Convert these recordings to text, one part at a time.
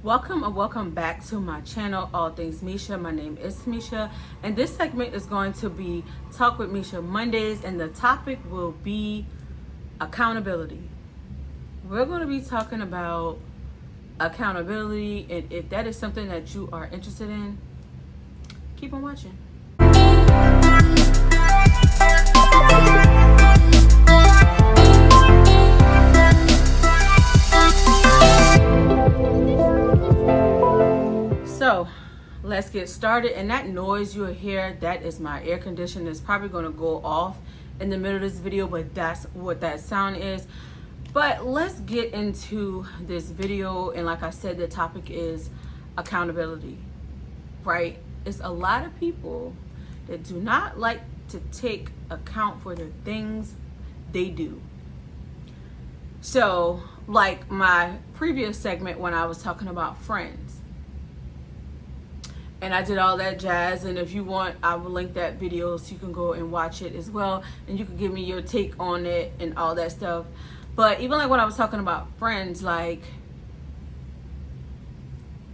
Welcome and welcome back to my channel, All Things MESIA. My name is MESIA, and this segment is going to be Talk with MESIA Mondays, and the topic will be accountability. We're going to be talking about accountability, and if that is something that you are interested in, keep on watching. So let's get started. And that noise you hear, that is my air conditioner. It's probably going to go off in the middle of this video, but that's what that sound is. But let's get into this video. And like I said, the topic is accountability, right? It's a lot of people that do not like to take account for the things they do. So like my previous segment when I was talking about friends, and I did all that jazz, and if you want, I will link that video so you can go and watch it as well, and you can give me your take on it and all that stuff. But even like when I was talking about friends, like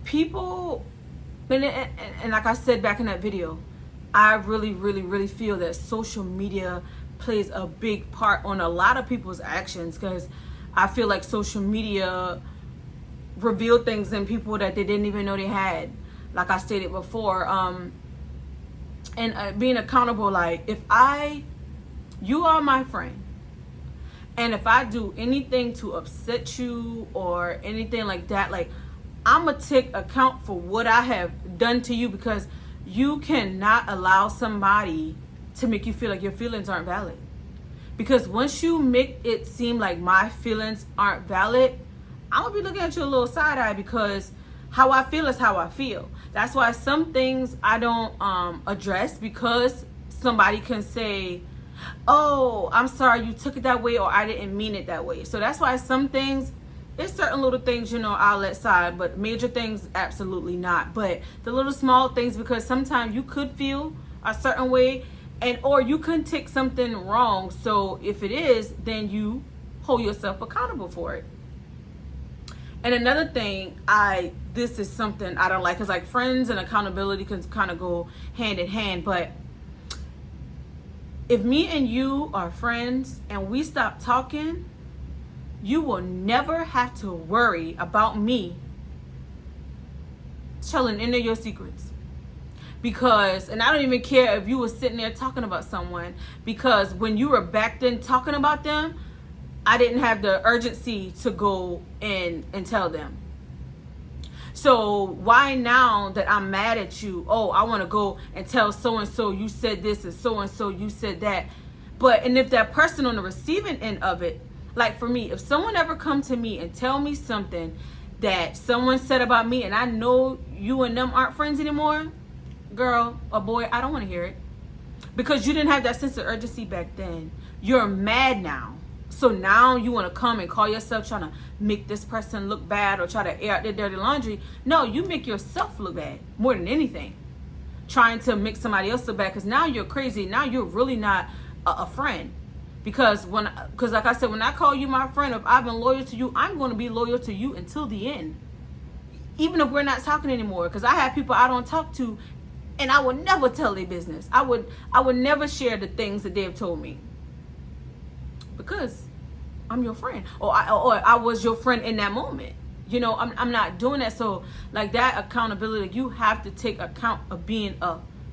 people, and like I said back in that video, I really feel that social media plays a big part on a lot of people's actions, because I feel like social media revealed things in people that they didn't even know they had. Like I stated before, and being accountable, like if you are my friend, and if I do anything to upset you or anything like that, like I'm gonna take account for what I have done to you, because you cannot allow somebody to make you feel like your feelings aren't valid. Because once you make it seem like my feelings aren't valid, I'm gonna be looking at you a little side eye, because how I feel is how I feel. That's why some things I don't address, because somebody can say, oh, I'm sorry you took it that way, or I didn't mean it that way. So that's why some things, there's certain little things, I'll let slide, but major things, absolutely not. But the little small things, because sometimes you could feel a certain way, or you can take something wrong. So if it is, then you hold yourself accountable for it. And another thing, this is something I don't like, because like friends and accountability can kind of go hand in hand. But if me and you are friends and we stop talking, you will never have to worry about me telling any of your secrets. Because, and I don't even care if you were sitting there talking about someone, because when you were back then talking about them, I didn't have the urgency to go in and tell them. So why now that I'm mad at you, oh, I want to go and tell so-and-so you said this and so-and-so you said that. And if that person on the receiving end of it, like for me, if someone ever come to me and tell me something that someone said about me, and I know you and them aren't friends anymore, girl or boy, I don't want to hear it. Because you didn't have that sense of urgency back then. You're mad now. So now you want to come and call yourself trying to make this person look bad, or try to air out their dirty laundry. No, you make yourself look bad more than anything. Trying to make somebody else look bad, because now you're crazy. Now you're really not a friend. Because like I said, when I call you my friend, if I've been loyal to you, I'm going to be loyal to you until the end. Even if we're not talking anymore. Because I have people I don't talk to, and I would never tell their business. I would never share the things that they've told me. Because I'm your friend, or I was your friend in that moment. I'm not doing that. So like that accountability, you have to take account of being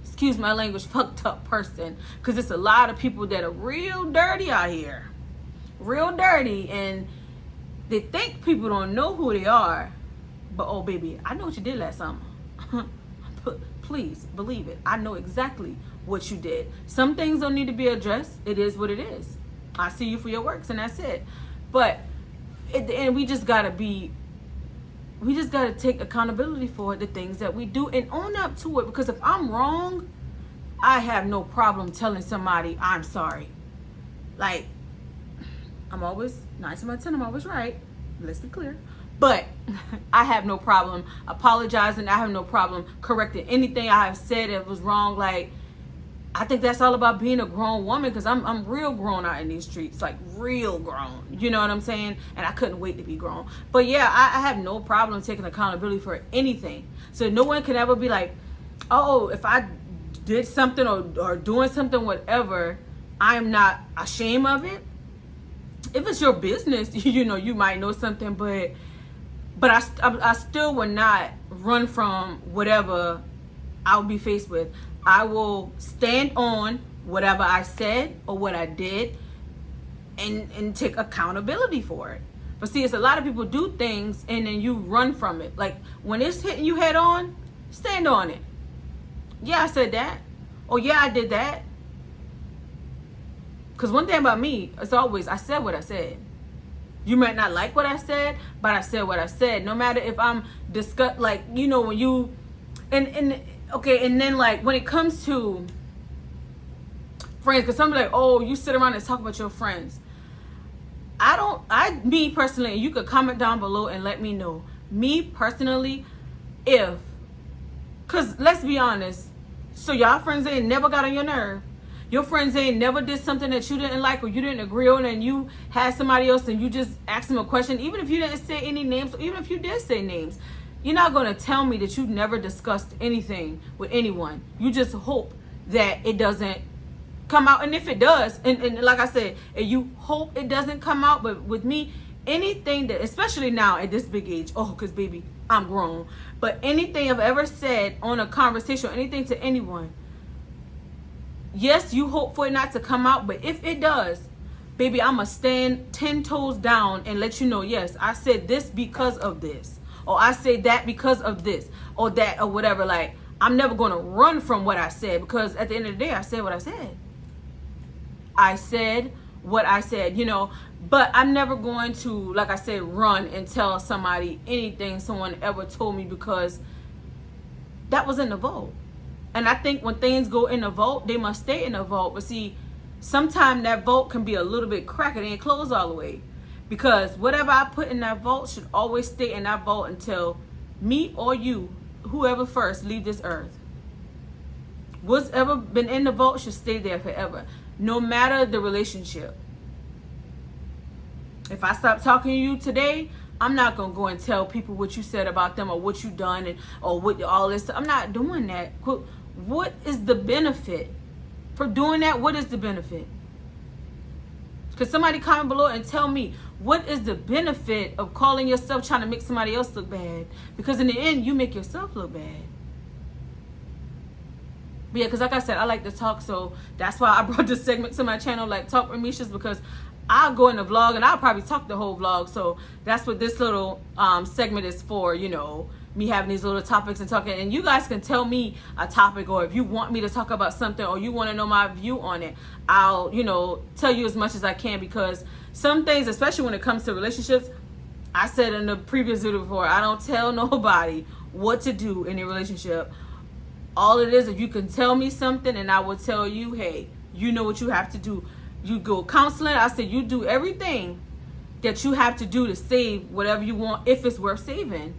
excuse my language, fucked up person. Because it's a lot of people that are real dirty out here, real dirty, and they think people don't know who they are. But oh baby, I know what you did last summer. Please believe it. I know exactly what you did. Some things don't need to be addressed. It is what it is. I see you for your works, and that's it. But at the end, we just gotta take accountability for the things that we do and own up to it. Because if I'm wrong, I have no problem telling somebody I'm sorry. Like, I'm always 9 times out of 10, I'm always right. Let's be clear. But I have no problem apologizing. I have no problem correcting anything I have said that was wrong. Like, I think that's all about being a grown woman, because I'm real grown out in these streets, like real grown. You know what I'm saying? And I couldn't wait to be grown. But yeah, I have no problem taking accountability for anything. So no one can ever be like, oh, if I did something or doing something, whatever, I am not ashamed of it. If it's your business, you know, you might know something, but I still will not run from whatever I'll be faced with. I will stand on whatever I said or what I did and take accountability for it. But see, it's a lot of people do things and then you run from it. Like when it's hitting you head on, stand on it. Yeah, I said that. Oh yeah, I did that. Because one thing about me, it's always, I said what I said. You might not like what I said, but I said what I said. No matter if I'm like, you know, when you, okay, and then like when it comes to friends, because somebody like, oh, you sit around and talk about your friends. Me personally, and you could comment down below and let me know. Me personally, because let's be honest, so y'all friends ain't never got on your nerve. Your friends ain't never did something that you didn't like or you didn't agree on, and you had somebody else and you just asked them a question, even if you didn't say any names, or even if you did say names. You're not going to tell me that you never discussed anything with anyone. You just hope that it doesn't come out. And if it does, and like I said, you hope it doesn't come out. But with me, anything that, especially now at this big age, because baby, I'm grown. But anything I've ever said on a conversation or anything to anyone, yes, you hope for it not to come out. But if it does, baby, I'm going to stand 10 toes down and let you know, yes, I said this because of this. Or I say that because of this or that or whatever. Like, I'm never going to run from what I said, because at the end of the day, I said what I said. I said what I said, you know, but I'm never going to, like I said, run and tell somebody anything someone ever told me, because that was in the vault. And I think when things go in the vault, they must stay in the vault. But see, sometimes that vault can be a little bit cracked. It ain't closed all the way. Because whatever I put in that vault should always stay in that vault until me or you, whoever first, leave this earth. What's ever been in the vault should stay there forever, no matter the relationship. If I stop talking to you today, I'm not going to go and tell people what you said about them or what you done or what all this. I'm not doing that. What is the benefit for doing that? What is the benefit? Because somebody comment below and tell me, what is the benefit of calling yourself trying to make somebody else look bad? Because in the end, you make yourself look bad. But yeah, because like I said, I like to talk. So that's why I brought this segment to my channel, like Talk with Meshas, because I'll go in the vlog and I'll probably talk the whole vlog. So that's what this little segment is for, you know, me having these little topics and talking. And you guys can tell me a topic, or if you want me to talk about something or you want to know my view on it, I'll, you know, tell you as much as I can. Because some things, especially when it comes to relationships, I said in the previous video before, I don't tell nobody what to do in a relationship. All it is, if you can tell me something and I will tell you, hey, you know what you have to do. You go counseling. I said, you do everything that you have to do to save whatever you want, if it's worth saving.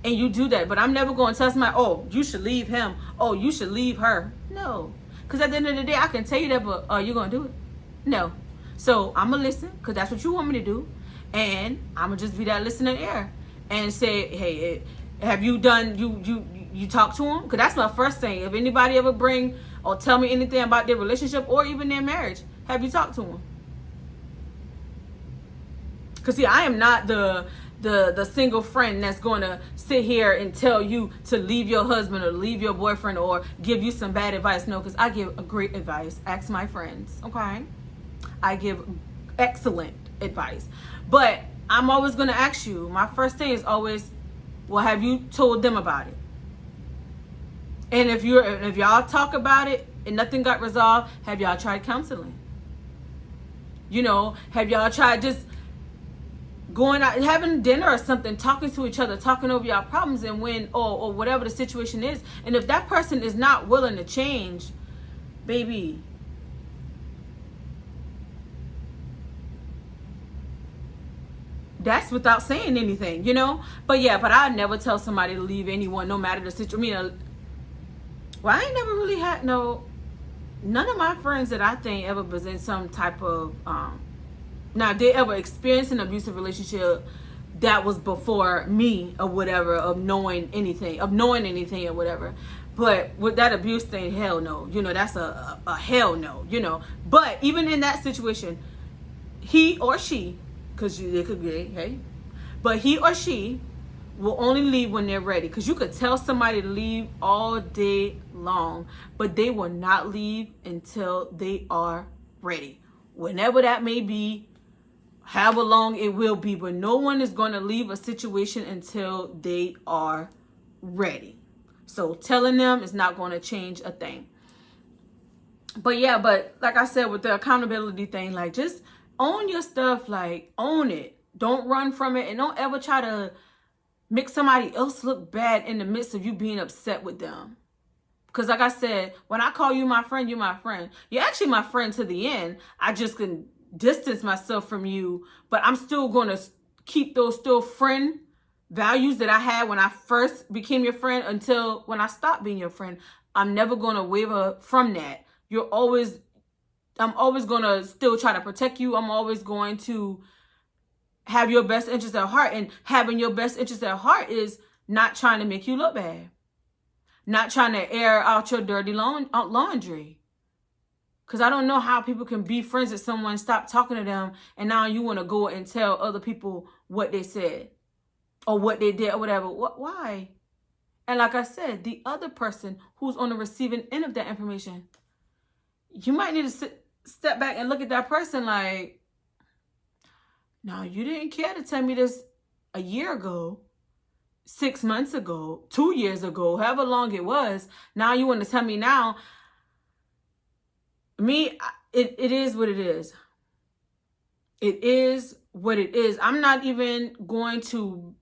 And you do that. But I'm never going to tell somebody, oh, you should leave him. Oh, you should leave her. No. Because at the end of the day, I can tell you that, but are you going to do it? No. So I'm going to listen, because that's what you want me to do. And I'm going to just be that listening ear and say, hey, have you done, you talk to him? Because that's my first thing. If anybody ever bring or tell me anything about their relationship or even their marriage, have you talked to him? Because see, I am not the single friend that's going to sit here and tell you to leave your husband or leave your boyfriend or give you some bad advice. No, because I give a great advice. Ask my friends, okay? I give excellent advice. But I'm always going to ask you, my first thing is always, well, have you told them about it? And if y'all talk about it and nothing got resolved, have y'all tried counseling? You know, have y'all tried just going out, having dinner or something, talking to each other, talking over y'all problems, and when, or whatever the situation is. And if that person is not willing to change, baby, that's without saying anything, you know? But yeah, but I never tell somebody to leave anyone, no matter the situation. I mean, well, I ain't never really had no, none of my friends that I think ever was in some type of now if they ever experienced an abusive relationship that was before me or whatever, of knowing anything or whatever. But with that abuse thing, hell no. You know, that's a hell no, you know. But even in that situation, he or she, because they could be, hey, but he or she will only leave when they're ready. Because you could tell somebody to leave all day long, but they will not leave until they are ready. Whenever that may be, however long it will be, but no one is going to leave a situation until they are ready. So telling them is not going to change a thing. But yeah, but like I said, with the accountability thing, like, just own your stuff, like, own it. Don't run from it, and don't ever try to make somebody else look bad in the midst of you being upset with them. Because like I said, when I call you my friend, you're my friend. You're actually my friend to the end. I just can distance myself from you, but I'm still going to keep those still friend values that I had when I first became your friend until when I stopped being your friend. I'm never going to waver from that. I'm always going to still try to protect you. I'm always going to have your best interest at heart, and having your best interest at heart is not trying to make you look bad, not trying to air out your dirty laundry. Because I don't know how people can be friends with someone, stop talking to them, and now you want to go and tell other people what they said or what they did or whatever. Why? And like I said, the other person who's on the receiving end of that information, you might need to step back and look at that person like, no, you didn't care to tell me this a year ago, 6 months ago, 2 years ago, however long it was. Now you want to tell me now. Me, it is what it is. It is what it is. I'm not even going to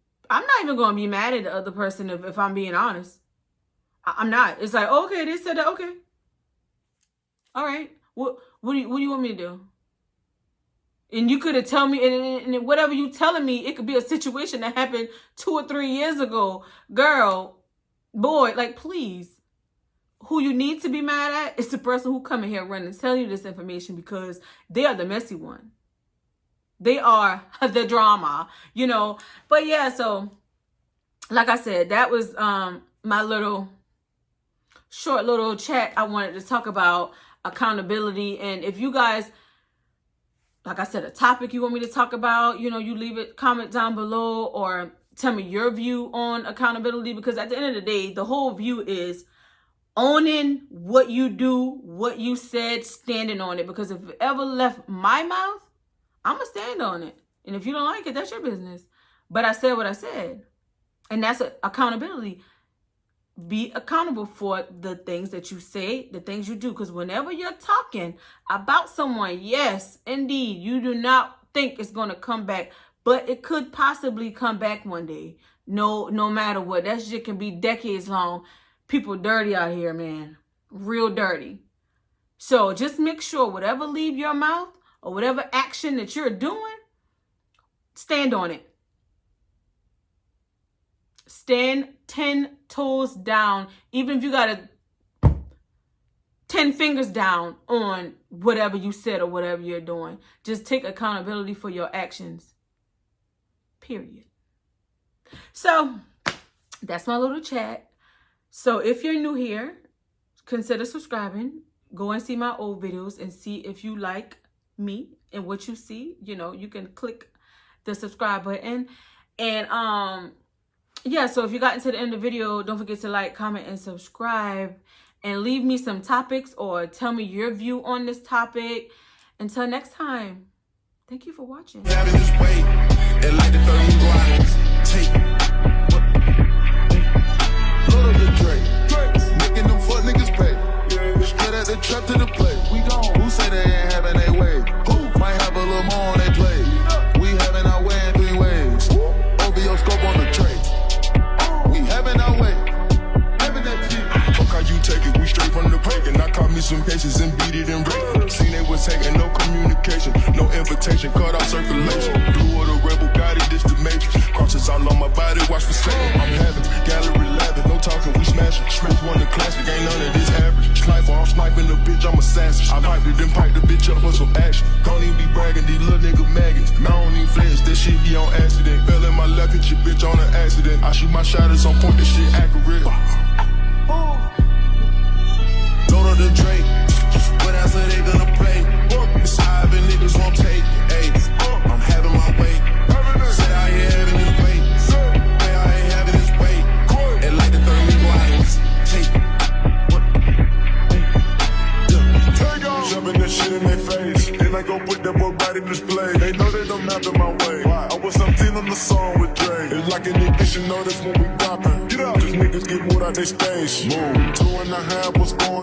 be mad at the other person if I'm being honest. I'm not. It's like, okay, they said that, okay. All right. What do you want me to do? And you could have told me, and whatever you telling me, it could be a situation that happened 2 or 3 years ago. Girl, boy, like, please. Who you need to be mad at is the person who come in here running and telling you this information, because they are the messy one. They are the drama, you know. But yeah, so like I said, that was my little short little chat. I wanted to talk about accountability. And if you guys, like I said, a topic you want me to talk about, you know, you leave it, comment down below, or tell me your view on accountability. Because at the end of the day, the whole view is owning what you do, what you said, standing on it. Because if it ever left my mouth, I'm going to stand on it. And if you don't like it, that's your business. But I said what I said. And that's accountability. Be accountable for the things that you say, the things you do. Because whenever you're talking about someone, yes, indeed, you do not think it's going to come back. But it could possibly come back one day. No matter what. That shit can be decades long. People dirty out here, man. Real dirty. So just make sure whatever leave your mouth or whatever action that you're doing, stand on it. Stand 10 toes down. Even if you got 10 fingers down on whatever you said or whatever you're doing. Just take accountability for your actions. Period. So that's my little chat. So if you're new here, consider subscribing. Go and see my old videos and see if you like me and what you see. You know, you can click the subscribe button. And yeah, so if you got into the end of the video, don't forget to like, comment, and subscribe. And leave me some topics or tell me your view on this topic. Until next time, thank you for watching. Making them fuck niggas pay. Straight at the trap to the play. We gone. Who say they ain't having their way? Who might have a little more on their play? We having our way in 3 ways. OVO scope on the tray. We having our way. Having that shit. Fuck how you take it. We straight from the pagan. I caught me some cases and beat it and rape. Seen they was taking no communication, no invitation, cut off circulation. Blue or the rebel, got it, this the matrix. Crosses all on my body, watch for Satan. I'm having gallery 11, no talking, we smashing. Smash one the classic, ain't none of this average. Sniper, I'm sniping the bitch, I'm a assassins. I piped it, then piped the bitch up for some action. Don't even be bragging, these little nigga maggots. I don't even flex, that shit be on accident. Fell in my lap, hit your bitch on an accident. I shoot my shot at some point, this shit accurate. Load up the Drake, what else are they gonna play? It's high, but niggas won't take. Ayy, I'm having my way. Say I ain't having this way. Say I ain't having this way. And like the third nigga, I don't take. Jumping that shit in their face. Then I go put that boy right in display. They know they don't have my way. I was 17 on the song with Dre. It's like an ignition, know that's when we dropping. Get up, cause niggas get moved out they space. Move, 2.5, what's going